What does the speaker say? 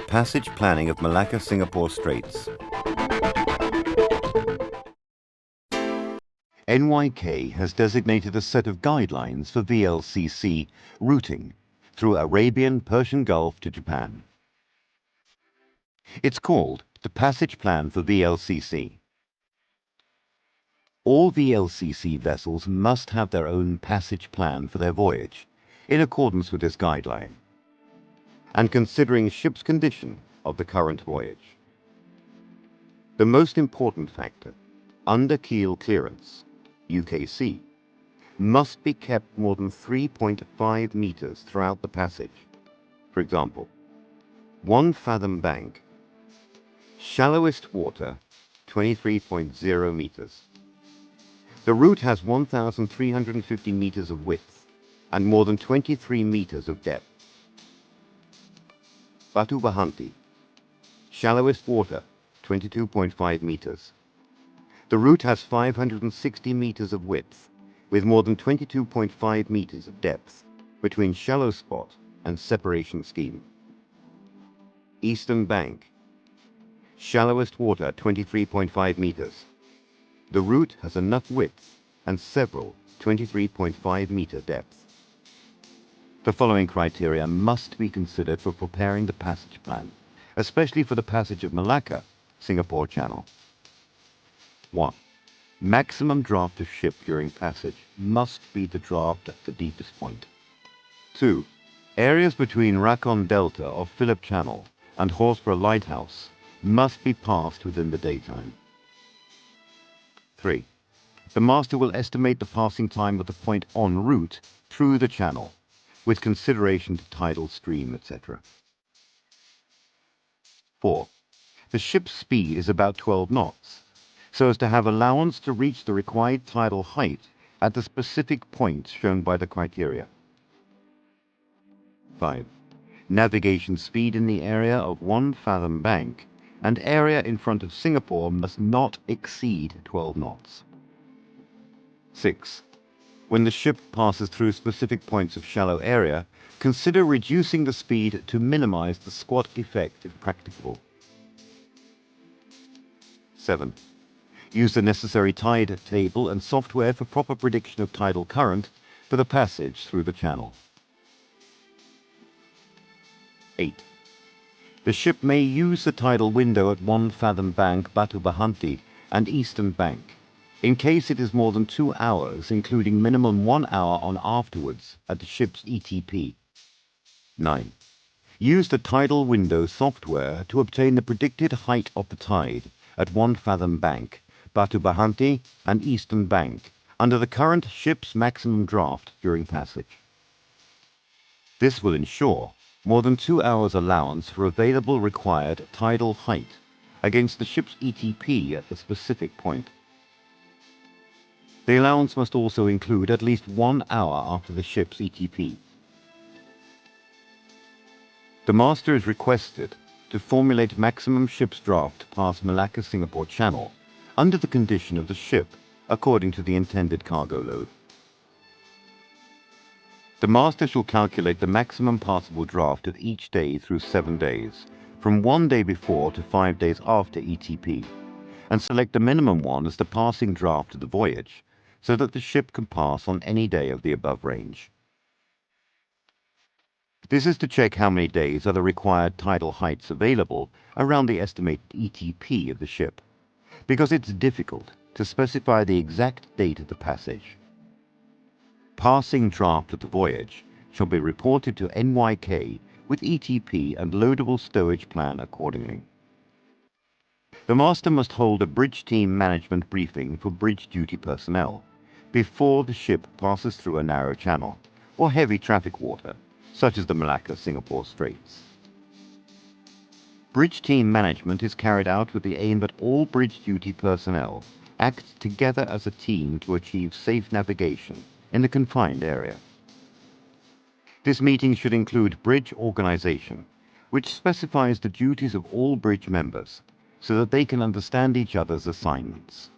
Passage planning of Malacca-Singapore Straits. NYK has designated a set of guidelines for VLCC routing through Arabian Persian Gulf to Japan. It's called the Passage Plan for VLCC. All VLCC vessels must have their own passage plan for their voyage, in accordance with this guideline, and considering ship's condition of the current voyage. The most important factor, under keel clearance, UKC, must be kept more than 3.5 meters throughout the passage. For example, 1 fathom bank, shallowest water, 23.0 meters. The route has 1,350 meters of width and more than 23 meters of depth. Batu Bahanti, shallowest water, 22.5 meters. The route has 560 meters of width with more than 22.5 meters of depth between shallow spot and separation scheme. Eastern Bank, shallowest water, 23.5 meters. The route has enough width and several 23.5 meter depths. The following criteria must be considered for preparing the passage plan, especially for the passage of Malacca, Singapore Channel. 1. Maximum draft of ship during passage must be the draft at the deepest point. 2. Areas between Rakon Delta of Phillip Channel and Horsburgh Lighthouse must be passed within the daytime. 3. The master will estimate the passing time of the point en route through the channel, with consideration to tidal stream, etc. 4. The ship's speed is about 12 knots, so as to have allowance to reach the required tidal height at the specific points shown by the criteria. 5. Navigation speed in the area of 1 fathom bank and area in front of Singapore must not exceed 12 knots. 6. When the ship passes through specific points of shallow area, consider reducing the speed to minimize the squat effect if practicable. 7. Use the necessary tide table and software for proper prediction of tidal current for the passage through the channel. 8. The ship may use the tidal window at 1 fathom bank, Batu Bahanti, and Eastern Bank, in case it is more than 2 hours, including minimum 1 hour on afterwards at the ship's ETP. 9. Use the tidal window software to obtain the predicted height of the tide at 1 fathom bank, Batu Bahanti, and Eastern Bank, under the current ship's maximum draft during passage. This will ensure more than 2 hours allowance for available required tidal height against the ship's ETP at the specific point. The allowance must also include at least 1 hour after the ship's ETP. The master is requested to formulate maximum ship's draft past Malacca-Singapore Channel under the condition of the ship according to the intended cargo load. The master shall calculate the maximum possible draft of each day through 7 days, from 1 day before to 5 days after ETP, and select the minimum one as the passing draft of the voyage, so that the ship can pass on any day of the above range. This is to check how many days are the required tidal heights available around the estimated ETP of the ship, because it's difficult to specify the exact date of the passage. Passing draft of the voyage shall be reported to NYK with ETP and loadable stowage plan accordingly. The master must hold a bridge team management briefing for bridge duty personnel before the ship passes through a narrow channel or heavy traffic water, such as the Malacca-Singapore Straits. Bridge team management is carried out with the aim that all bridge duty personnel act together as a team to achieve safe navigation in the confined area. This meeting should include bridge organization, which specifies the duties of all bridge members so that they can understand each other's assignments.